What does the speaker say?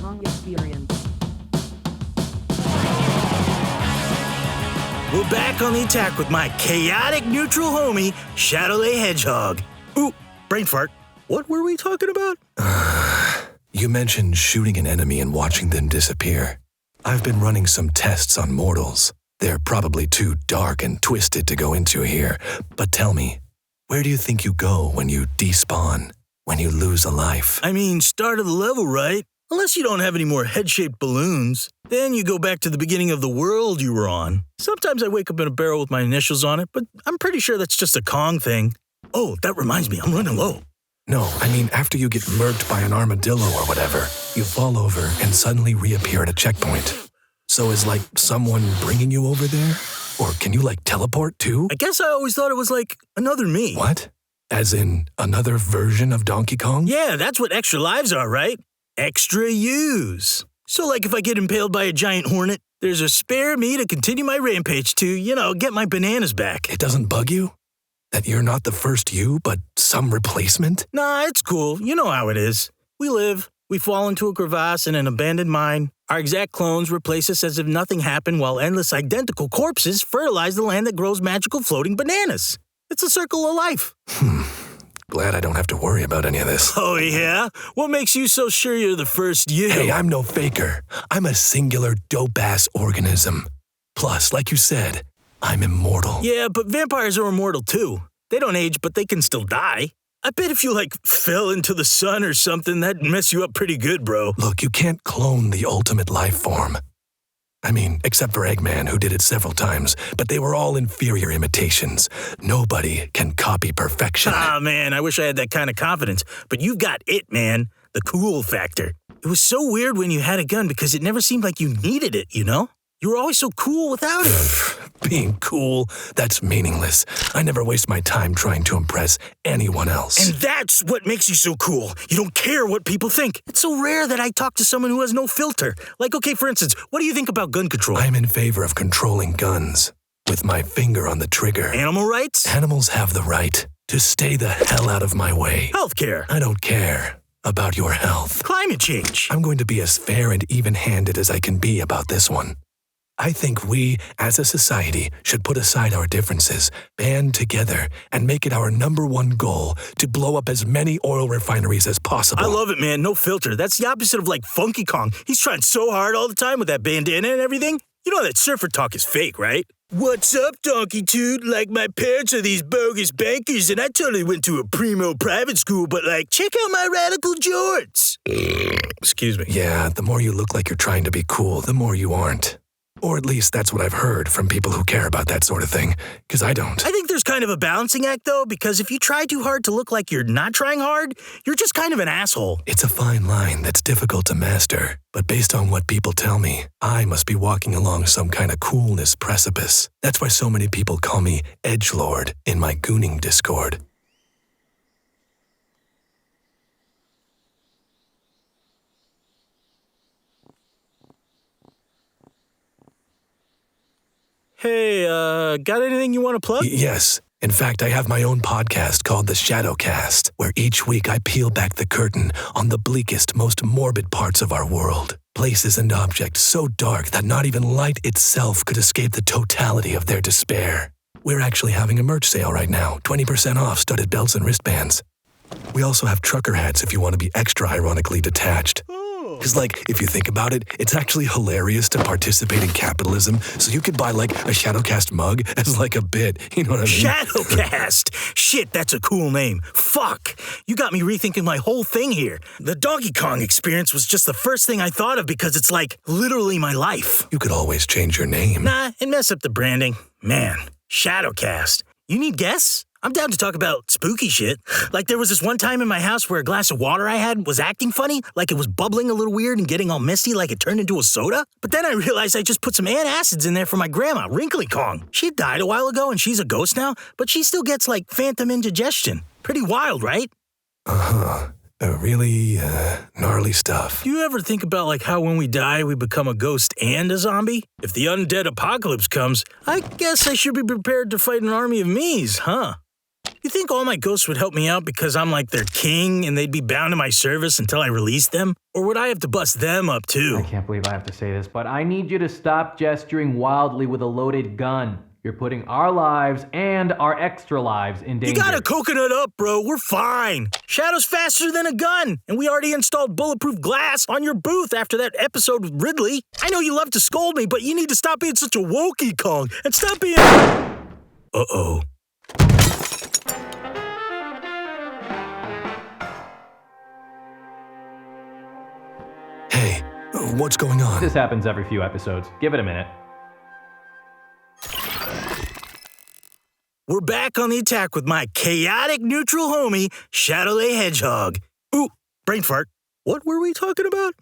Kong experience. We're back on the attack with my chaotic neutral homie, Shadow the Hedgehog. Ooh, brain fart. What were we talking about? You mentioned shooting an enemy and watching them disappear. I've been running some tests on mortals. They're probably too dark and twisted to go into here, but tell me, where do you think you go when you despawn, when you lose a life? I mean, start of the level, right? Unless you don't have any more head-shaped balloons. Then you go back to the beginning of the world you were on. Sometimes I wake up in a barrel with my initials on it, but I'm pretty sure that's just a Kong thing. Oh, that reminds me, I'm running low. No, I mean after you get murked by an armadillo or whatever, you fall over and suddenly reappear at a checkpoint. So is like someone bringing you over there? Or can you like teleport too? I guess I always thought it was like another me. What? As in another version of Donkey Kong? Yeah, that's what extra lives are, right? Extra use. So like if I get impaled by a giant hornet, there's a spare me to continue my rampage to, get my bananas back. It doesn't bug you? That you're not the first you, but some replacement? Nah, it's cool. You know how it is. We live, we fall into a crevasse in an abandoned mine. Our exact clones replace us as if nothing happened while endless identical corpses fertilize the land that grows magical floating bananas. It's a circle of life. Glad I don't have to worry about any of this. Oh, yeah? What makes you so sure you're the first you? Hey, I'm no faker. I'm a singular dope-ass organism. Plus, like you said, I'm immortal. Yeah, but vampires are immortal too. They don't age, but they can still die. I bet if you, fell into the sun or something, that'd mess you up pretty good, bro. Look, you can't clone the ultimate life form. I mean, except for Eggman, who did it several times, but they were all inferior imitations. Nobody can copy perfection. Ah, man, I wish I had that kind of confidence. But you've got it, man. The cool factor. It was so weird when you had a gun because it never seemed like you needed it, You were always so cool without it. Being cool, that's meaningless. I never waste my time trying to impress anyone else. And that's what makes you so cool. You don't care what people think. It's so rare that I talk to someone who has no filter. Okay, for instance, what do you think about gun control? I'm in favor of controlling guns, with my finger on the trigger. Animal rights? Animals have the right to stay the hell out of my way. Healthcare. I don't care about your health. Climate change. I'm going to be as fair and even-handed as I can be about this one. I think we, as a society, should put aside our differences, band together, and make it our #1 goal to blow up as many oil refineries as possible. I love it, man. No filter. That's the opposite of, Funky Kong. He's trying so hard all the time with that bandana and everything. You know that surfer talk is fake, right? What's up, Donkey Toot? My parents are these bogus bankers, and I totally went to a primo private school, but, check out my radical jorts. Excuse me. Yeah, the more you look like you're trying to be cool, the more you aren't. Or at least that's what I've heard from people who care about that sort of thing, because I don't. I think there's kind of a balancing act, though, because if you try too hard to look like you're not trying hard, you're just kind of an asshole. It's a fine line that's difficult to master, but based on what people tell me, I must be walking along some kind of coolness precipice. That's why so many people call me Edgelord in my gooning Discord. Hey, got anything you want to plug? Yes. In fact, I have my own podcast called the Shadowcast, where each week I peel back the curtain on the bleakest, most morbid parts of our world. Places and objects so dark that not even light itself could escape the totality of their despair. We're actually having a merch sale right now, 20% off studded belts and wristbands. We also have trucker hats if you want to be extra ironically detached. Because, if you think about it, it's actually hilarious to participate in capitalism, so you could buy, a Shadowcast mug as, a bit, you know what I mean? Shadowcast! Shit, that's a cool name. Fuck! You got me rethinking my whole thing here. The Donkey Kong experience was just the first thing I thought of because it's, literally my life. You could always change your name. Nah, and mess up the branding. Man, Shadowcast. You need guests? I'm down to talk about spooky shit. There was this one time in my house where a glass of water I had was acting funny, it was bubbling a little weird and getting all misty like it turned into a soda. But then I realized I just put some antacids in there for my grandma, Wrinkly Kong. She died a while ago and she's a ghost now, but she still gets phantom indigestion. Pretty wild, right? Uh-huh. Really gnarly stuff. Do you ever think about how when we die we become a ghost and a zombie? If the undead apocalypse comes, I guess I should be prepared to fight an army of me's, huh? You think all my ghosts would help me out because I'm like their king and they'd be bound to my service until I release them? Or would I have to bust them up too? I can't believe I have to say this, but I need you to stop gesturing wildly with a loaded gun. You're putting our lives and our extra lives in danger. You gotta coconut up, bro. We're fine. Shadow's faster than a gun, and we already installed bulletproof glass on your booth after that episode with Ridley. I know you love to scold me, but you need to stop being such a wokey Kong and stop being... Uh-oh. Hey, what's going on? This happens every few episodes. Give it a minute. We're back on the attack with my chaotic neutral homie, Shadow the Hedgehog. Ooh, brain fart. What were we talking about?